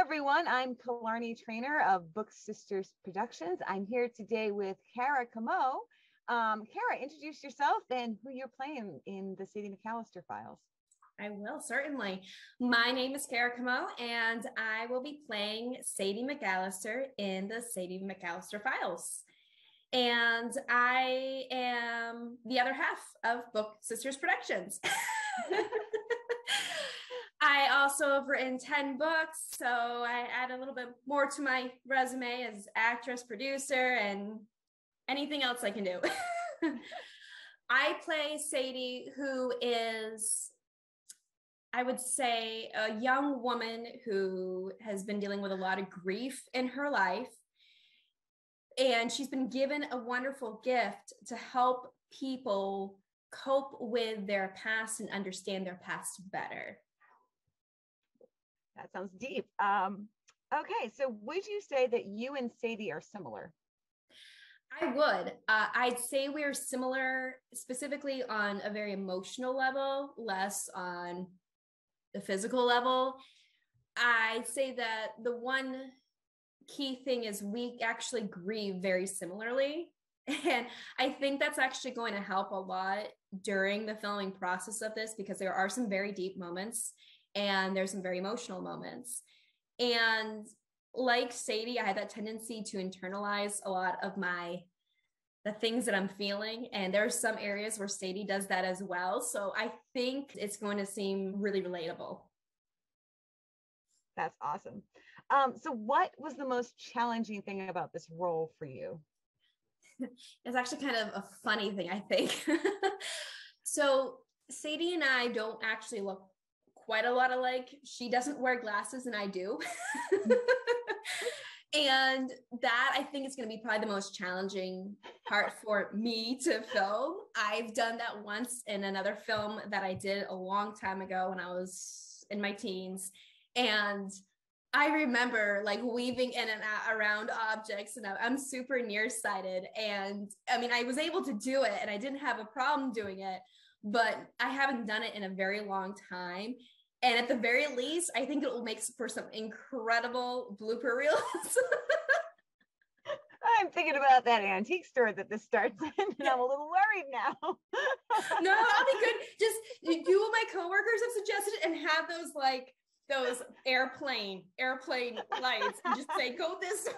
everyone. I'm Killarney Trainer of Book Sisters Productions. I'm here today with Ceara Comeau. Ceara, introduce yourself and who you're playing in the Sadie McAllister Files. I will, certainly. My name is Ceara Comeau, and I will be playing Sadie McAllister in the Sadie McAllister Files. And I am the other half of Book Sisters Productions. I also have written 10 books, so I add a little bit more to my resume as actress, producer, and anything else I can do. I play Sadie, who is, I would say, a young woman who has been dealing with a lot of grief in her life. And she's been given a wonderful gift to help people cope with their past and understand their past better. That sounds deep. Okay, so would you say that you and Sadie are similar? I would. I'd say we're similar specifically on a very emotional level, less on the physical level. I'd say that the one key thing is we actually grieve very similarly. And I think that's actually going to help a lot during the filming process of this, because there are some very deep moments and there's some very emotional moments. And like Sadie, I had that tendency to internalize a lot of the things that I'm feeling. And there are some areas where Sadie does that as well. So I think it's going to seem really relatable. That's awesome. So what was the most challenging thing about this role for you? It's actually kind of a funny thing, I think. So Sadie and I don't actually look quite a lot alike. She doesn't wear glasses and I do. And that, I think, is going to be probably the most challenging part for me to film. I've done that once in another film that I did a long time ago when I was in my teens. And I remember like weaving in and out around objects, and I'm super nearsighted. And I mean, I was able to do it and I didn't have a problem doing it, but I haven't done it in a very long time. And at the very least, I think it will make for some incredible blooper reels. I'm thinking about that antique store that this starts in, and I'm a little worried now. No, I'll be good. Just do what my coworkers have suggested and have those airplane lights and just say, go this way.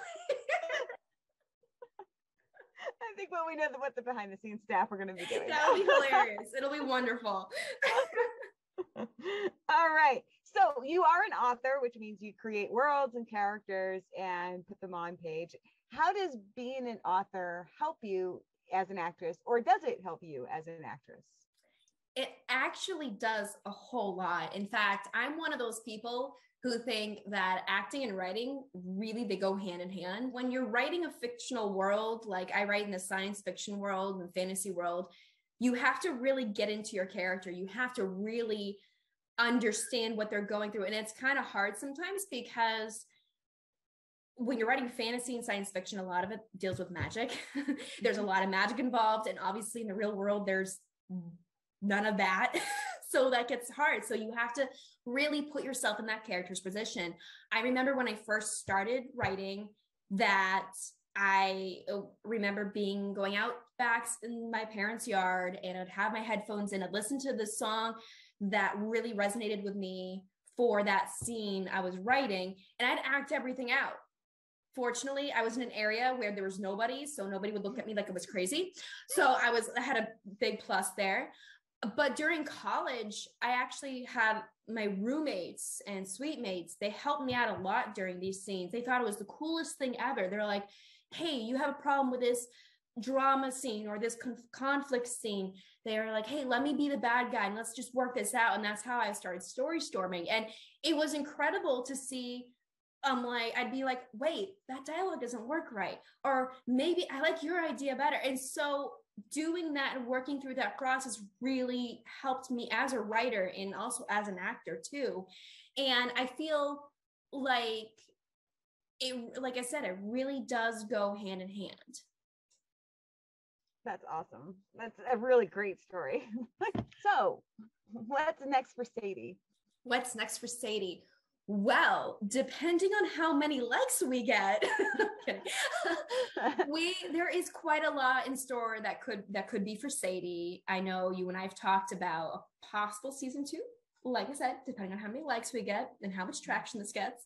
I think we know what the behind the scenes staff are going to be doing. That'll be hilarious. It'll be wonderful. All right. So you are an author, which means you create worlds and characters and put them on page. How does being an author help you as an actress, or does it help you as an actress? It actually does a whole lot. In fact, I'm one of those people who think that acting and writing, really, they go hand in hand. When you're writing a fictional world, like I write in the science fiction world and fantasy world, you have to really get into your character. You have to really understand what they're going through. And it's kind of hard sometimes because when you're writing fantasy and science fiction, a lot of it deals with magic. There's a lot of magic involved. And obviously in the real world, there's none of that. So that gets hard. So you have to really put yourself in that character's position. I remember when I first started writing that I remember going out back in my parents' yard, and I'd have my headphones in. I'd listen to the song that really resonated with me for that scene I was writing, and I'd act everything out. Fortunately, I was in an area where there was nobody, so nobody would look at me like I was crazy. So I had a big plus there. But during college, I actually had my roommates and suite mates. They helped me out a lot during these scenes. They thought it was the coolest thing ever. They're like, hey, you have a problem with this drama scene or this conflict scene. They're like, hey, let me be the bad guy and let's just work this out. And that's how I started story storming. And it was incredible to see. I'd be like, wait, that dialogue doesn't work right. Or maybe I like your idea better. And so doing that and working through that process really helped me as a writer and also as an actor too. And I feel like like I said, it really does go hand in hand. That's awesome. That's a really great story. So what's next for Sadie? What's next for Sadie? Well, depending on how many likes we get, there is quite a lot in store that could be for Sadie. I know you and I have talked about a possible season 2. Like I said, depending on how many likes we get and how much traction this gets.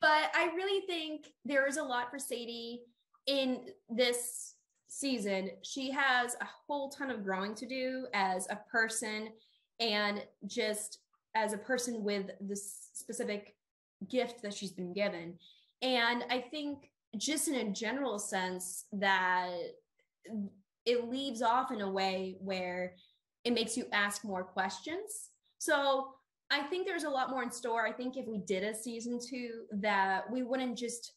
But I really think there is a lot for Sadie in this season. She has a whole ton of growing to do as a person, and just as a person with this specific gift that she's been given. And I think just in a general sense that it leaves off in a way where it makes you ask more questions. So I think there's a lot more in store. I think if we did a season 2, that we wouldn't just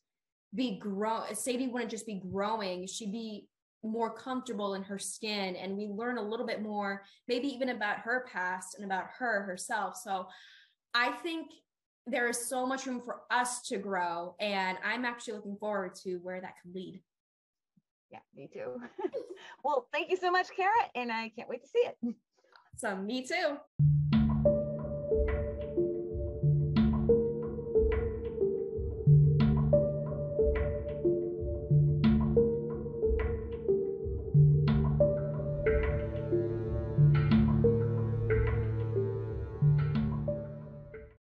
be Sadie wouldn't just be growing. She'd be more comfortable in her skin, and we learn a little bit more, maybe even about her past and about herself. So I think there is so much room for us to grow, and I'm actually looking forward to where that could lead. Yeah, me too. Well, thank you so much, Ceara, and I can't wait to see it. So me too.